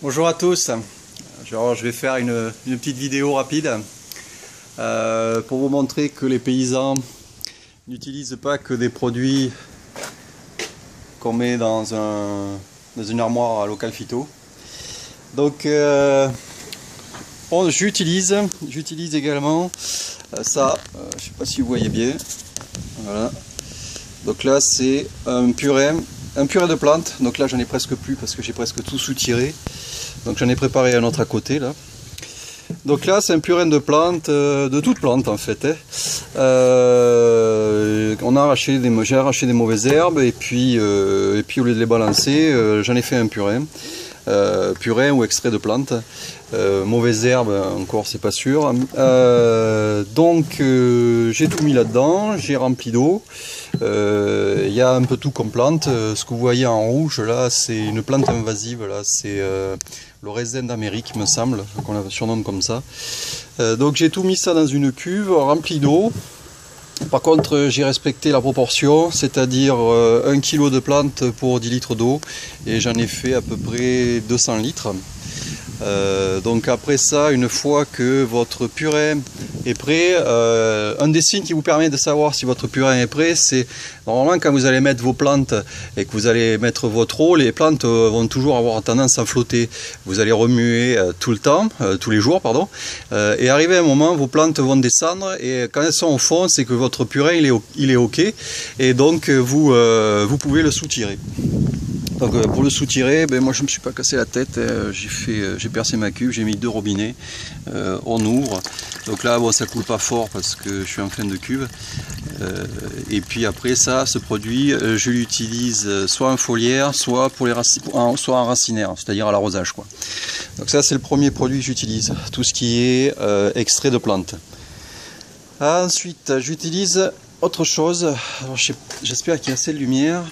Bonjour à tous. Alors, je vais faire une petite vidéo rapide pour vous montrer que les paysans n'utilisent pas que des produits qu'on met dans une armoire à local phyto. Donc j'utilise également ça, je sais pas si vous voyez bien. Voilà. Donc là c'est un purée de plantes. Donc là j'en ai presque plus parce que j'ai presque tout soutiré. Donc j'en ai préparé un autre à côté là. Donc là c'est un purée de plantes, de toutes plantes en fait. J'ai arraché des mauvaises herbes et puis au lieu de les balancer, j'en ai fait un purée. Purée ou extrait de plantes. Mauvaises herbes encore c'est pas sûr. Donc j'ai tout mis là-dedans, j'ai rempli d'eau. Il y a un peu tout comme plante. Ce que vous voyez en rouge là c'est une plante invasive, là c'est le raisin d'Amérique me semble, qu'on la surnomme comme ça. Donc j'ai tout mis ça dans une cuve remplie d'eau. Par contre j'ai respecté la proportion, c'est-à-dire 1 kg de plantes pour 10 litres d'eau, et j'en ai fait à peu près 200 litres. Donc après ça, une fois que votre purée est prêt, un des signes qui vous permet de savoir si votre purée est prêt, c'est normalement quand vous allez mettre vos plantes et que vous allez mettre votre eau, les plantes vont toujours avoir tendance à flotter. Vous allez remuer tout le temps, tous les jours pardon, et arrivé à un moment vos plantes vont descendre, et quand elles sont au fond c'est que votre purée il est ok, et donc vous pouvez le soutirer. Donc pour le soutirer, moi je me suis pas cassé la tête, j'ai percé ma cuve, j'ai mis 2 robinets, on ouvre. Donc là bon, ça coule pas fort parce que je suis en fin de cuve. Et puis après ça, ce produit, je l'utilise soit en foliaire, soit pour les soit en racinaire, c'est-à-dire à l'arrosage quoi. Donc ça c'est le premier produit que j'utilise, tout ce qui est extrait de plantes. Ensuite j'utilise autre chose, j'espère qu'il y a assez de lumière.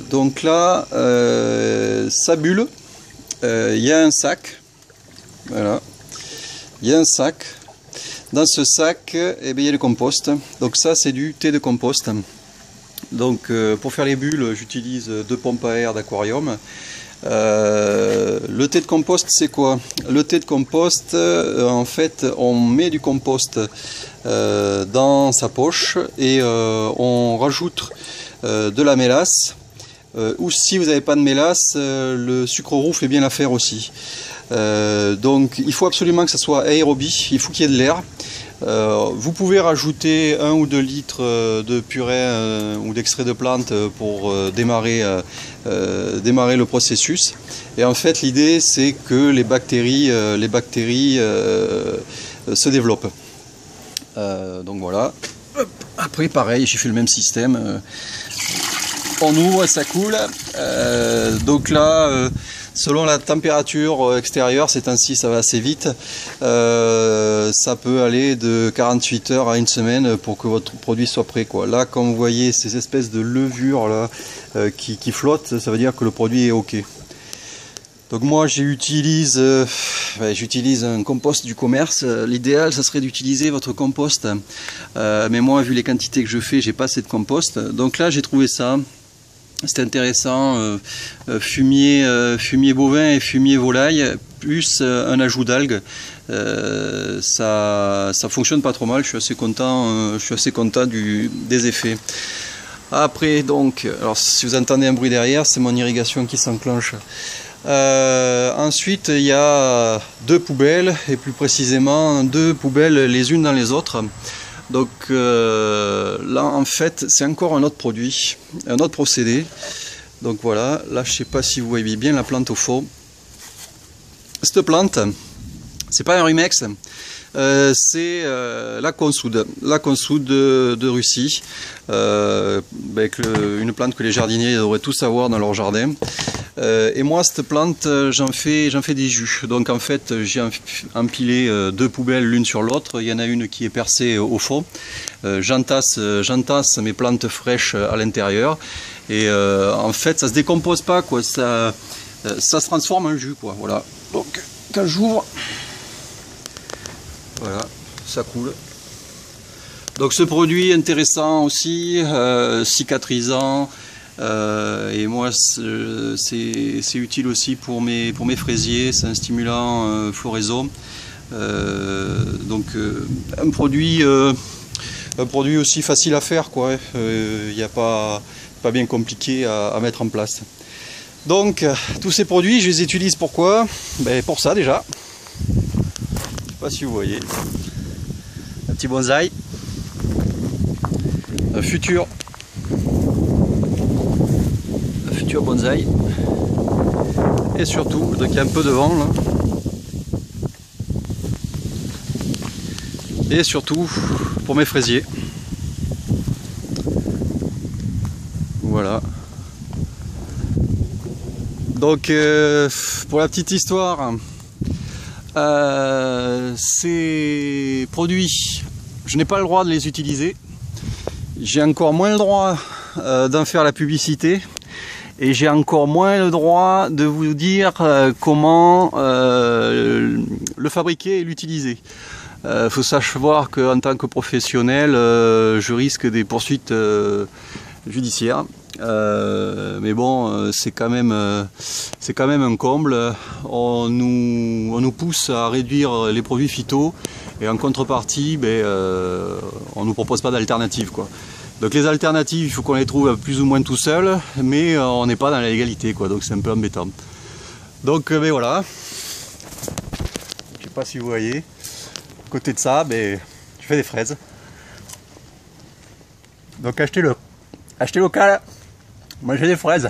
Donc là ça bulle, il y a un sac, voilà, il y a un sac, dans ce sac il y a du compost, donc ça c'est du thé de compost. Donc pour faire les bulles j'utilise 2 pompes à air d'aquarium. Le thé de compost c'est quoi? Le thé de compost en fait on met du compost dans sa poche et on rajoute de la mélasse, ou si vous n'avez pas de mélasse, le sucre roux fait bien l'affaire aussi. Donc il faut absolument que ça soit aérobie, il faut qu'il y ait de l'air. Vous pouvez rajouter 1 ou 2 litres de purée ou d'extrait de plante pour démarrer le processus. Et en fait l'idée c'est que les bactéries se développent. Donc voilà. Après pareil, j'ai fait le même système. On ouvre, ça coule. Donc là, selon la température extérieure, ces temps-ci ça va assez vite. Ça peut aller de 48 heures à 1 semaine pour que votre produit soit prêt, quoi. Là, comme vous voyez, ces espèces de levures là qui flottent, ça veut dire que le produit est ok. Donc moi j'utilise un compost du commerce. L'idéal ça serait d'utiliser votre compost, mais moi vu les quantités que je fais j'ai pas assez de compost. Donc là j'ai trouvé ça, c'était intéressant, fumier bovin et fumier volaille plus un ajout d'algues. Ça fonctionne pas trop mal, je suis assez content des effets. Après donc, alors si vous entendez un bruit derrière, c'est mon irrigation qui s'enclenche. Ensuite il y a 2 poubelles, et plus précisément 2 poubelles les unes dans les autres. Donc là en fait c'est encore un autre produit, un autre procédé. Donc voilà, là je sais pas si vous voyez bien la plante au fond. Cette plante, c'est pas un Rumex, c'est la consoude de Russie, une plante que les jardiniers devraient tous avoir dans leur jardin. Et moi cette plante j'en fais des jus. Donc en fait j'ai empilé 2 poubelles l'une sur l'autre. Il y en a une qui est percée au fond. J'entasse mes plantes fraîches à l'intérieur, et en fait ça se décompose pas quoi, ça se transforme en jus quoi. Voilà. Donc quand j'ouvre, voilà, ça coule. Donc ce produit intéressant aussi, cicatrisant, Et moi c'est utile aussi pour mes fraisiers, c'est un stimulant floraison. Donc un produit aussi facile à faire, quoi. Il n'y a pas bien compliqué à mettre en place. Donc tous ces produits je les utilise pourquoi? Ben, pour ça déjà. Je sais pas si vous voyez. Un petit bonsaï. Un futur bonsaï. Et surtout, donc il y a un peu de vent là. Et surtout pour mes fraisiers. Voilà. Donc pour la petite histoire, ces produits, je n'ai pas le droit de les utiliser. J'ai encore moins le droit d'en faire la publicité. Et j'ai encore moins le droit de vous dire comment le fabriquer et l'utiliser. Faut savoir qu'en tant que professionnel, je risque des poursuites judiciaires. Mais bon, c'est quand même un comble. On nous pousse à réduire les produits phyto et en contrepartie, on nous propose pas d'alternative, quoi. Donc les alternatives, il faut qu'on les trouve plus ou moins tout seul, mais on n'est pas dans la légalité, quoi. Donc c'est un peu embêtant. Donc voilà. Je sais pas si vous voyez. À côté de ça, je fais des fraises. Donc achetez local, mangez des fraises.